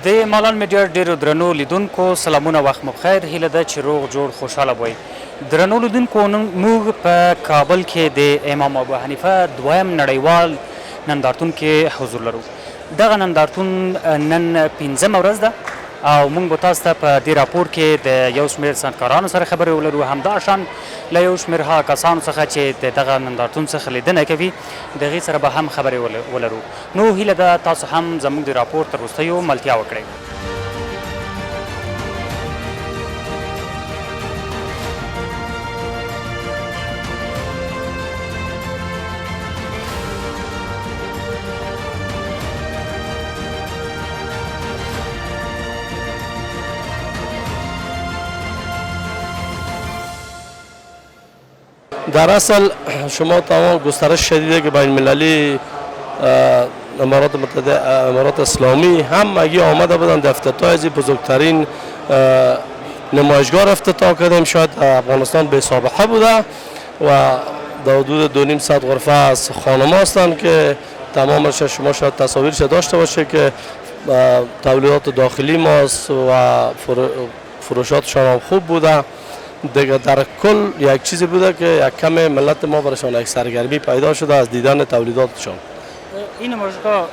د مالان میډیا ډیرو درنو لیدونکو سلامونه وخت مو بخیر هیله ده چې روغ جوړ خوشاله وئ درنو لیدونکو نن موږ په کابل کې د امام ابو حنیفه دویم نړیوال نندارتون کې حضور لرو دغه نندارتون نن 15مه ورځ ده او موږ به تاسو ته په دې راپور کې د یو شمېر صنعتکارانو سره خبرې ولرو همداشان له یو شمېر هغه کسانو څخه چې د دغه نندارتون څخه لیدنه کوي د هغې سره به هم خبرې ولرو نو هیله ده تاسو هم زموږ د راپور تر وروستیو ملتیا وکړئ در اصل شما تمام گسترش شدیده که بین المللی امارات متحده امارات اسلامی هم اگه آمده بودن در افتتاح از بزرگترین نمایشگاه افتتاح کردیم شاید افغانستان به سابقه بوده و در حدود 2.5 غرفه از خانم هستند که تمامش شما شاید تصاویرش داشته باشه که تولیدات داخلی ماست و فروشاتشان هم خوب بوده دیگه در کل یک چیزی بوده که یک کم ملت ما برشان یک سرگرمی پیدا شده از دیدن تولیداتشان. این نمایشگاه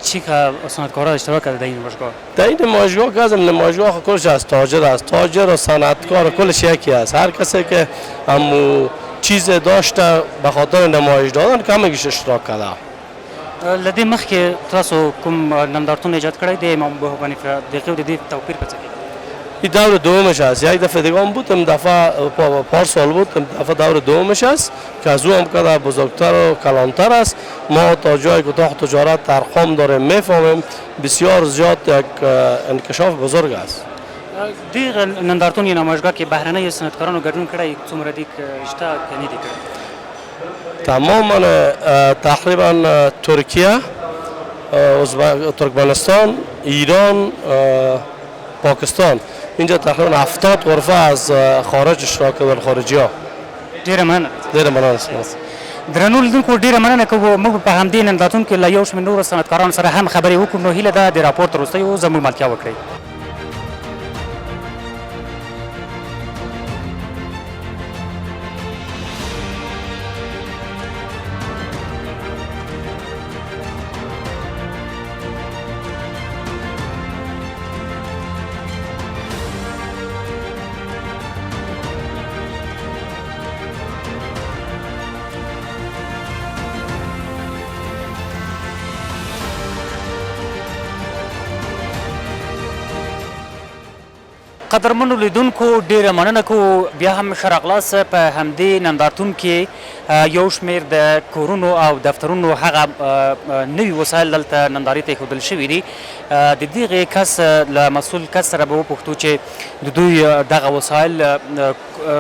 چی که صنعتکارا اشتراک کرده در این نمایشگاه؟ در این نمایشگاه که از نمایشگاه کلش از تاجر و صنعتکار کلش یکی است. هر کسی که همو چیز داشته به خاطر نمایش دادن کمکش اشتراک کرده. لدی مخکې تاسو کوم نندارتون ایجاد کړی د امام ابو حنیفه دغه د دې توپیر په څه کې این دور دومش است. یک دفعه دیگه هم بود، دفعه پار سال بود، دفعه دور دومش است که از او هم که بزرگتر و کلانتر است. ما تا جایی که اتاق تجارت در ارقام داریم میفهمیم بسیار زیاد یک انکشاف بزرگ است. دغه نندارتون یا نمایشگاه کې بهرنۍ صنعتکارانو ګډون کړی څومره دي شته که نه دي کړی؟ تماما تقریبا ترکیه، ترکمنستان، ایران، پاکستان اینجا تقریبا 70 غرفه از خارج اشتراک کردن خارجی ها. ډیره مننه. ډیره مننه. درنو لیدونکو ډیره مننه کوم موږ په همدې نندارتون کې له یو شمېر نورو صنعتکارانو سره هم خبرې وکړو نو هیله ده د راپور تر وروستیو زموږ ملتیا وکړئ. قدرمنو لیدونکو ډیره مننه کوو بیا هم ښه راغلاست په همدې نندارتون کې یو شمېر د کورونو او دفترونو هغه نوي وسایل دلته نندارې ته ایښودل شوي دي د دغې کس له مسؤل کس سره به وپوښتو چې د دوی دغه وسایل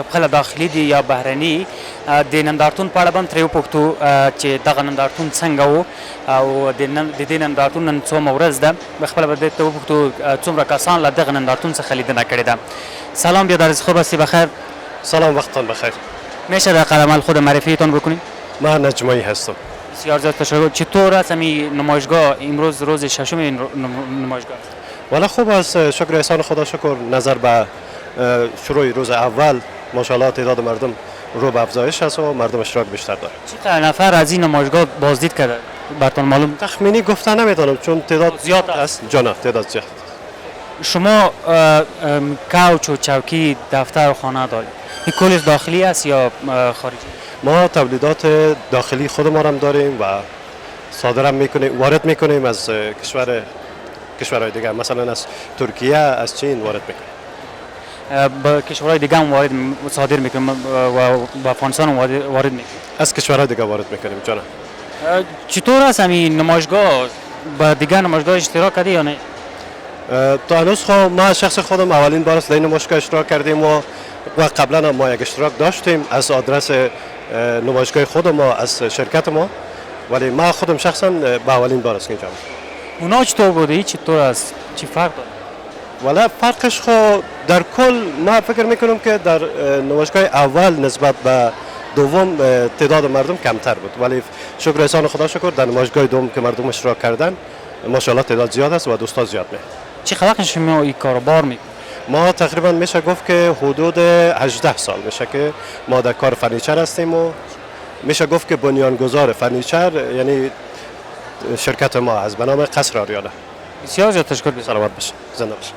خپله داخلي دي یا بهرني د نندارتون په اړه به هم ترې وپوښتو چې دغه نندارتون څنګه و او د دې نندارتون نن څومه ورځ ده خپله به دې ته وپوښتو څومره کسان له دغه نندارتون څخه لیدنه کړې ده. سلام بیادرز خوب هستی بخیر؟ سلام وقتتان بخیر. میشه در قلمل خود معرفیتان بکنید؟ من نجمایی هستم. بسیار زیاد تشکر. چطور است همین نمایشگاه امروز روز ششم نمایشگاه؟ والا خوب است، شکر احسان خدا شکر. نظر به شروع روز اول ماشاءالله تعداد مردم رو به افزایش است و مردم اشتراک بیشتر داره. چقدر نفر از این نمایشگاه بازدید کرده؟ براتون معلوم؟ تخمینی گفتن نمیتونم چون تعداد زیاد است. جان تعداد زیاد. شما کوچ و چوکی دفتر و خانه دارید. این کلش داخلی است یا خارجی؟ ما تولیدات داخلی خود ما هم داریم و صادرم میکنیم، وارد میکنیم از کشورهای دیگه، مثلا از ترکیه، از چین وارد میکنیم. با کشورهای دیگه هم وارد صادر میکنیم و با افغانستان هم وارد میکنیم. از کشورهای دیگه وارد میکنیم جان. چطور است همین نمایشگاه با دیگه نمایشگاه اشتراک کردی یا نه؟ تا هنوز ما شخص خودم اولین بار است در نمایشگاه اشتراک کردیم و قبلا ما یک اشتراک داشتیم از آدرس نمایشگاه خود ما از شرکت ما، ولی ما خودم شخصا با اولین بار است که اینجا. اونا چطور بوده؟ چطور است؟ چی فرق داره؟ ولی فرقش در کل ما فکر میکنم که در نمایشگاه اول نسبت به دوم تعداد مردم کمتر بود، ولی شکر احسان خدا شکر در نمایشگاه دوم که مردم اشتراک کردن ماشاءالله تعداد زیاد است و دوستان زیاد می. چه وقت شما این کاروبار میکنید؟ ما تقریبا میشه گفت که حدود 18 سال میشه که ما در کار فرنیچر هستیم و میشه گفت که بنیانگذار فرنیچر یعنی شرکت ما از به نام قصر آریانا. بسیار زیاد تشکر. سلامت باشه، زنده باشه.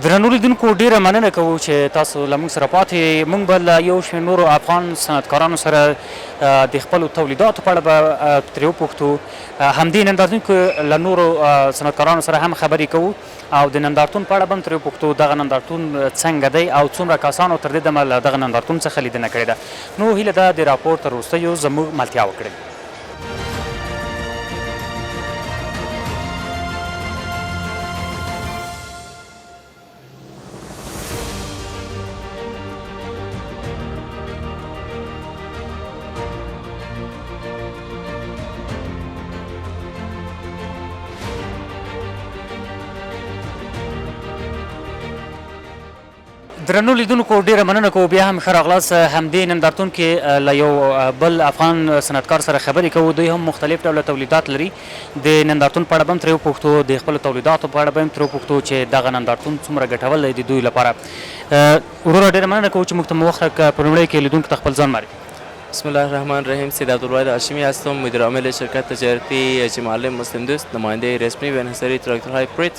درنو لیدونکو ډیره مننه کوو چې تاسو له موږ سره پاتې موږ به له یو شمېر نورو افغان صنعتکارانو سره د خپلو تولیداتو په اړه به ترې وپوښتو. همدې نندارتون کې له نورو صنعتکارانو سره هم خبرې کوو او د نندارتون په اړه به هم ترې وپوښتو دغه نندارتون څنګه دی او څومره کسانو تر دې دمه له دغه نندارتون څخه لیدنه کړې ده. نو هیله ده د راپور تر وروستیو زموږ ملتیا وکړئ. درنو لیدونکو ډیره مننه کوو بیا هم ښه راغلاست. همدې نندارتون کې له یو بل افغان صنعتکار سره خبرې کوو. دوی هم مختلف ډوله تولیدات لري. د نندارتون په اړه به هم ترې وپوښتو، د خپلو تولیداتو په اړه به هم ترې وپوښتو چې دغه نندارتون څومره ګټور دی د دوی لپاره. وروره ډیره مننه کوو چې موږ ته مو وخت راکړ. په لومړي کې لیدونکو ته خپل ځان معرفي. بسم الله الرحمن الرحیم. سید عبدالواحد هاشمی هستم، مدیر عامل شرکت تجارتی معلم مسلم دوست، نماینده رسمی و انحصاری تراکتورهای پریت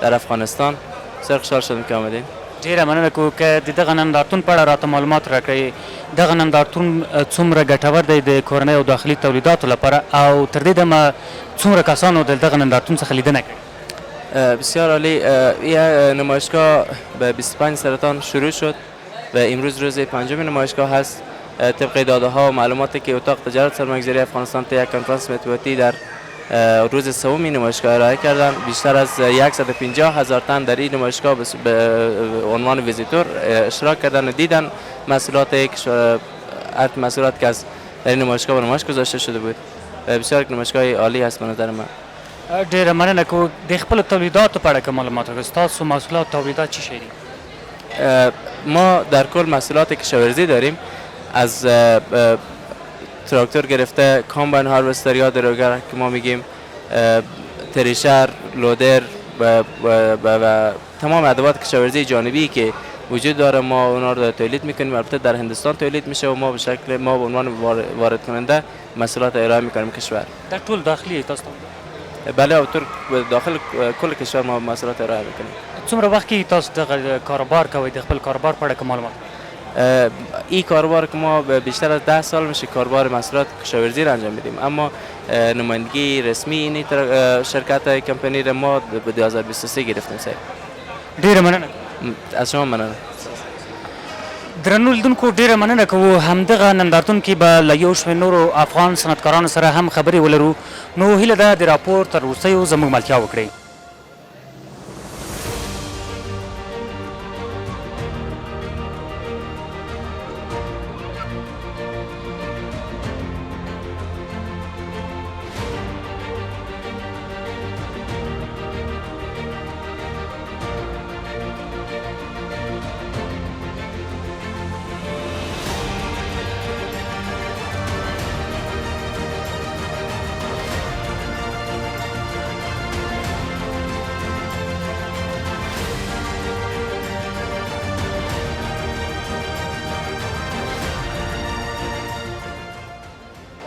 در افغانستان. بسیار خوشحال شدم که آمدین. ډیره مننه کوو که د دغه نندارتون په اړه راته معلومات راکړئ. دغه نندارتون څومره ګټور دی د کورنۍ او داخلي تولیداتو لپاره او تر دې دمه څومره کسانو د دغه نندارتون څخه لیدنه کړې؟ بسیار عالی. این نمایشگاه به 25 سرطان شروع شد و امروز روز پنجم نمایشگاه هست. طبق داده ها و معلوماتی که اتاق تجارت سرمایه‌گذاری افغانستان طی یک کنفرانس مطبوعاتی در روز سوم نمایشگاه ارائه کردند. بیشتر از 150,000 تن در این نمایشگاه به عنوان ویزیتور اشتراک کردند و دیدن محصولات محصولات که از در این نمایشگاه به نمایش گذاشته شده بود. بسیار یک نمایشگاه عالی است به نظر من. ډیره مننه کوو. د خپلو تولیداتو په اړه که معلومات راکړئ. ستاسو محصولات تولیدات چی شی دي؟ ما در کل محصولات کشاورزی داریم، از تراکتور گرفته، کامباین هاروستر یا دروگر که ما میگیم، تریشر، لودر و تمام ادوات کشاورزی جانبی که وجود داره ما اونا رو تولید میکنیم. البته در هندوستان تولید میشه و ما به شکل ما به عنوان وارد کننده محصولات ارائه میکنیم کشور. در ټول داخلي تاسو بله، او داخل کل کشور ما محصولات ارائه میکنیم. څومره وخت کې تاسو دغه کاروبار کوئ؟ د خپل کاروبار په اړه که معلومات؟ این کاروبار که ما بیشتر از 10 سال میشه کاروبار محصولات کشاورزی را انجام میدیم، اما نمایندگی رسمی این شرکت کمپانی را ما به 2023 گرفتیم. صاحب ډیره مننه. از شما مننه. درنو لیدونکو ډیره مننه کوو. همدغه نندارتون کې به له یو شمېر نورو افغان صنعتکارانو سره هم خبرې ولرو. نو هیله ده د راپور تر وروستیو زموږ ملتیا وکړئ.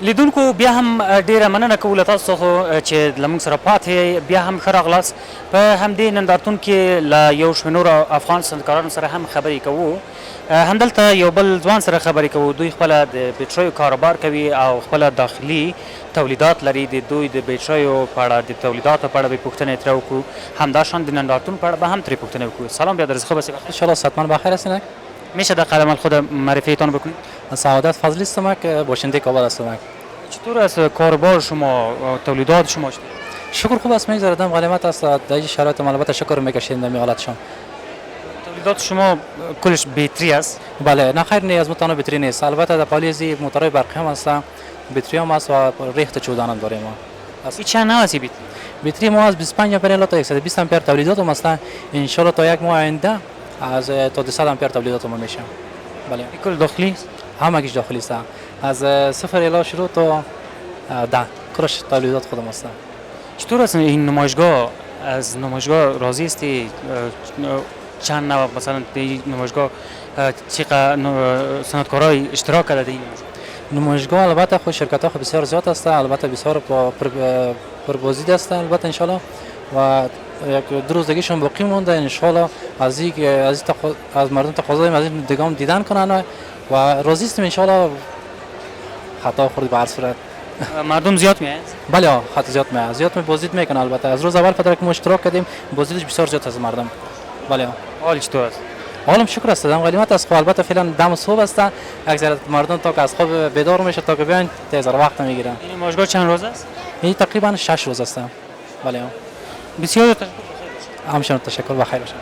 لیدونکو بیا هم ډیره مننه کوو له تاسو څخه چې له موږ سره پاتې بیا هم ښه راغلاست. په همدې نندارتون کې له یو شمېر نورو افغان صنعتکارانو سره هم خبرې کوو. همدلته یو بل ځوان سره خبرې کوو. دوی خپله د بیټریو کاروبار کوي او خپله داخلي تولیدات لري. د دوی د بیټریو په اړه د تولیداتو په اړه به پوښتنې ترې وکړو. همداشان د نندارتون په اړه به هم ترې پوښتنې وکړو. سلام بیادر، خوب هستی؟ انشالله حتما بخیر هستین. میشه در قلم خود معرفیتان بکنید؟ سعادت فضلی هستم که باشنده کابل هستم. چطور است کاروبار شما، تولیدات شما؟ شکر خوب است، میگذردم. غنیمت است در این شرایط البته شکر میکشیم در حالت شما. تولیدات شما کلش بیتری است؟ بله، نه خیر، نه از تنها بیتری نیست. البته در پالیزی موتورهای برقی هم هست، بیتری هم هست و ریخت چوبدان هم داریم. این چند نوع است بیتری؟ بیتری ما از 25 آمپر تا 120 آمپر تولیدات هم هستن. ان شاء الله تا یک ماه آینده از تا 200 آمپر تولیدات ما میشه. بله. کل داخلی؟ همگیش داخلی است. از 0 الی شروع تا 10 کلش تولیدات خودم هستن. چطور است این نمایشگاه؟ از نمایشگاه راضی هستی؟ چند نوع مثلا این نمایشگاه چقدر صنعتکارای اشتراک کرده در این نمایشگاه البته خود شرکت ها بسیار زیاد است، البته بسیار پربازدید است البته انشالله و یک دو روز دیگهشون باقی مونده انشالله از مردم تقاضا داریم از این دیگه دیدن کنن و راضی هستیم انشالله. خطا خورد به هر صورت. مردم زیاد میاد؟ بله خط زیاد بازدید میکنه البته از روز اول فتره که ما اشتراک کردیم بازدیدش بسیار زیاد از مردم. بله حال چطور است؟ حالم شکر است دم غنیمت است. البته فعلا دم صبح است، اکثریت مردم تا که از خواب بیدار میشه تا که بیان تیزر وقت میگیرن. این نمایشگاه چند روز است؟ این تقریبا 6 روز است. بله بسیار همچنان تشکر و خیر باشه.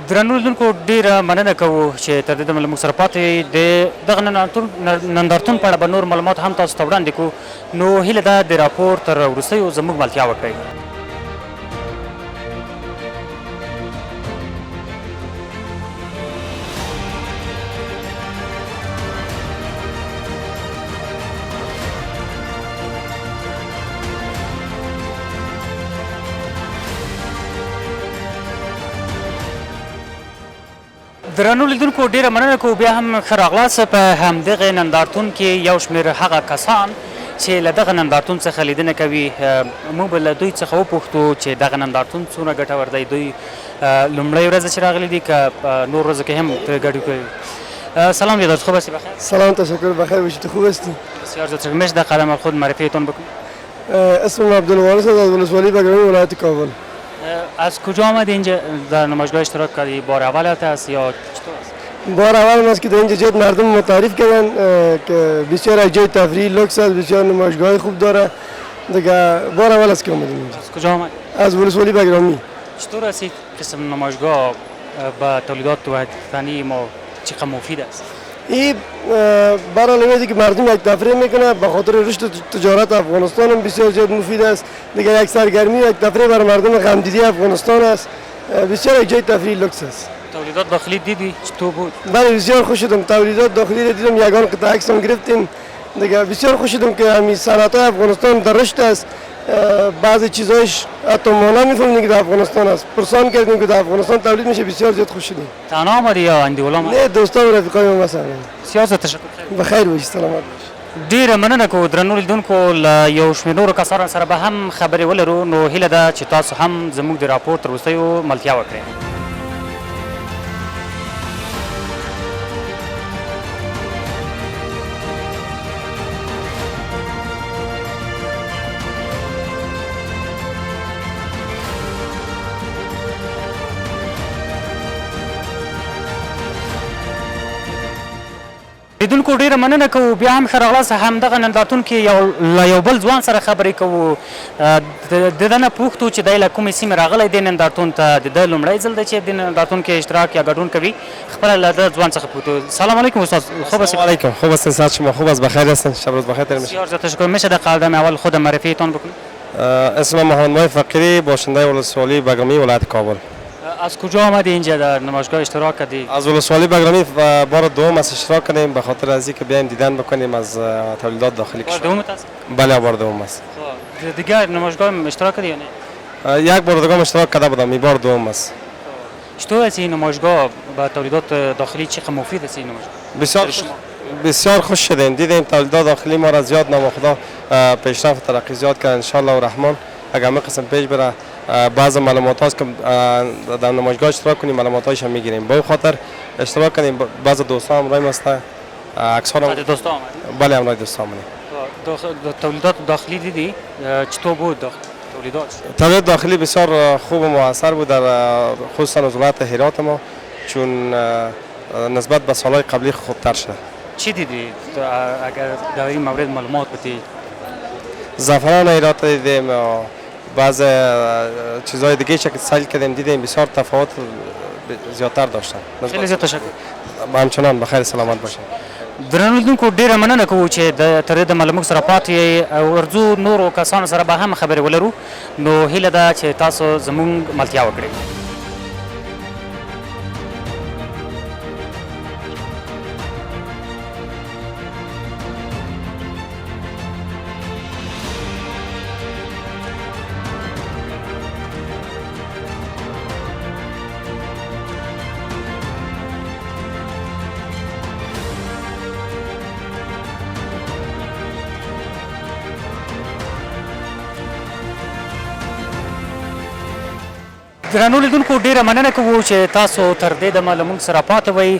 درنو لیدونکو ډیره مننه کوو چې تر دې دمه موږ سره پاتې د دغه نندارتون په اړه به نور معلومات هم تاسو ته وړاندې کړو. نو هیله ده د راپور تر وروستیو زموږ ملتیا وکړئ. درنو لیدونکو ډیره مننه کوو بیا هم ښه راغلاست په همدغه نندارتون کې یو شمېر هغه کسان چې له دغه نندارتون څخه لیدنه کوي موږ به له دوی څخه وپوښتو چې دغه نندارتون څومره ګټور دی. دوی لومړۍ ورځ چې راغلي دي که نور ورځو کې هم ګډون کوي. سلام جداد خوب هستی بخیر؟ سلام تشکر بخیر باشی. تو خوب هستی؟ بسیار زیاد تشکر. میشه در قدم خود معرفیتون بکنید؟ اسمم عبدالوارث است از ولسوالی بگرامی ولایت کابل. از کجا آمد اینجا در نمایشگاه اشتراک کردی؟ بار اولت است یا چطور است؟ بار اول است که در اینجا جد مردم متعارف کردن که بسیار از جای تفریح لوکس است، بسیار نمایشگاه خوب داره. دیگه بار اول است که اومدیم اینجا. از کجا آمد؟ از ولسوالی بگرامی. چطور است این قسم نمایشگاه با تولیدات وطنی ما چقدر مفید است؟ این برای نمیدی که مردم یک تفریح میکنه به خاطر رشد تجارت افغانستان هم بسیار زیاد مفید است. دیگه یک سرگرمی یک تفریح برای مردم غمدیدی افغانستان است. بسیار یک جای تفریح لوکس است. تولیدات داخلی دیدی چطور بود؟ بله بسیار خوش شدم. تولیدات داخلی دیدم، یگان قطعه عکس هم گرفتیم. دیگه بسیار خوش شدم که همین صنعت افغانستان در رشد است. بعضی چیزایش حتی ما نمیفهمیم که در افغانستان است. پرسان کردیم که در افغانستان تولید میشه، بسیار زیاد خوش شدیم. تنها آمدی یا اندیولا آمدی؟ نه دوستان و رفیقای ما مثلا. بسیار زیاد تشکر. بخیر باشی، سلامت باشی. ډیره مننه کوو درنو لیدونکو له یو شمېر نورو کسانو سره به هم خبرې ولرو. نو هیله ده چې تاسو هم زموږ د راپور تر وروستیو ملتیا وکړئ. لیدونکو ډیره مننه کوو بیا هم ښه راغلاست. همدغه نندارتون کې یو بل ځوان سره خبرې کوو. د ده نه پوښتو چې دی له کومې سیمې راغلی دی نندارتون ته. د ده لومړی ځل دی چې د نندارتون کې اشتراک یا ګډون کوي. خپله له ده ځوان څخه پوښتو. سلام علیکم استاد، خوب هستی؟ علیکم، خوب هستین؟ ساعت شما خوب است؟ بخیر هستین؟ شب روز بخیر تر میشه. بسیار زیاد تشکر. میشه در قدم اول خود معرفیتان بکنید؟ اسمم محمد مای فقیری، باشنده ولسوالی بگرامی ولایت کابل. از کجا آمدی اینجا در نمایشگاه اشتراک کردی؟ از ولسوالی بگرامی بار دوم از اشتراک کردیم به خاطر از اینکه بیایم دیدن بکنیم از تولیدات داخلی بار کشور. دومت است؟ بله بار دوم است. دیگر نمایشگاه اشتراک کردی یا نه؟ یک بار دیگه اشتراک کرده بودم، این بار دوم است. چطور است این نمایشگاه با تولیدات داخلی چقدر مفید است این نمایشگاه؟ بسیار خوش شدیم، دیدیم تولیدات داخلی ما را زیاد نامخدا پیشرفت ترقی زیاد کرد ان شاء الله الرحمن. اگر همین قسم پیش بره بعض معلومات هاست که در نمایشگاه اشتراک کنیم معلوماتایش هم میگیریم. به خاطر اشتراک کنیم. بعض دوستان همراه ما هستند، اکثر دوستا آمدید؟ بله همراه دوستان آمدیم. تولیدات داخلی دیدی چطور بود؟ تولیدات داخلی بسیار خوب و موثر بود در خصوصا از ولایت هرات ما، چون نسبت به سالهای قبلی خوبتر شده. چی دیدی اگر در این مورد معلومات بدی؟ زعفران هرات دیدیم، بعض چیزهای دیگه که سیل کردیم دیدیم بسیار تفاوت زیادتر داشتن. خیلی زیاد تشکر. همچنان بخیر سلامت باشین. درنو لیدونکو ډیره مننه کوو چې تر دې دمه له موږ سره پاتې ورځو نورو کسانو سره به هم خبرې ولرو. نو هیله ده چې تاسو زموږ ملتیا وکړئ. درنو لیدونکو ډیره مننه کوو چې تاسو تر دې دمه له موږ سره پاتې وئ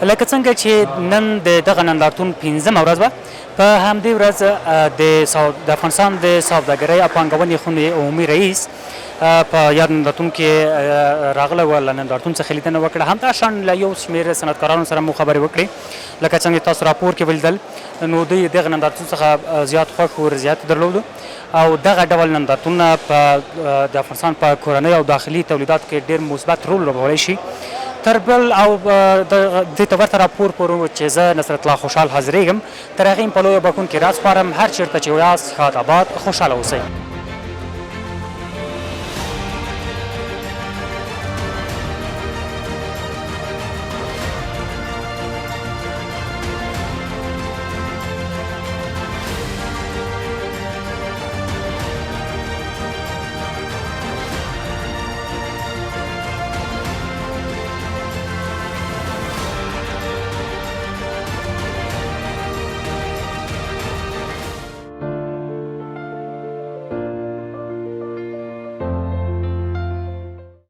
لکه څنګه چې نن د دغه نندارتون 15مه ورځ وه په همدې ورځ د افغانستان د سوداګرۍ او پانګونې خونې عمومي رئیس په یاد نندارتون کې راغلی و له نندارتون څخه لیدنه وکړه همداشان له یو شمېر صنعتکارانو سره مو خبرې وکړې لکه څنګه تاسو راپور کې ولیدل نو دوی دغه نندارتون څخه زیات خوښ و رضایت درلودو او دغه ډول نندارتونونه په د افغانستان په کورنۍ او داخلي تولیداتو کې ډېر مثبت رول لوبولی شي تر بل او دې ته ورته راپور پورې چې زه نصرت الله خوشحال حاضرېږم تر هغې په لویه بکون کې راسپارم هر چېرته چې یاست ښاد آباد خوشحاله اوسئ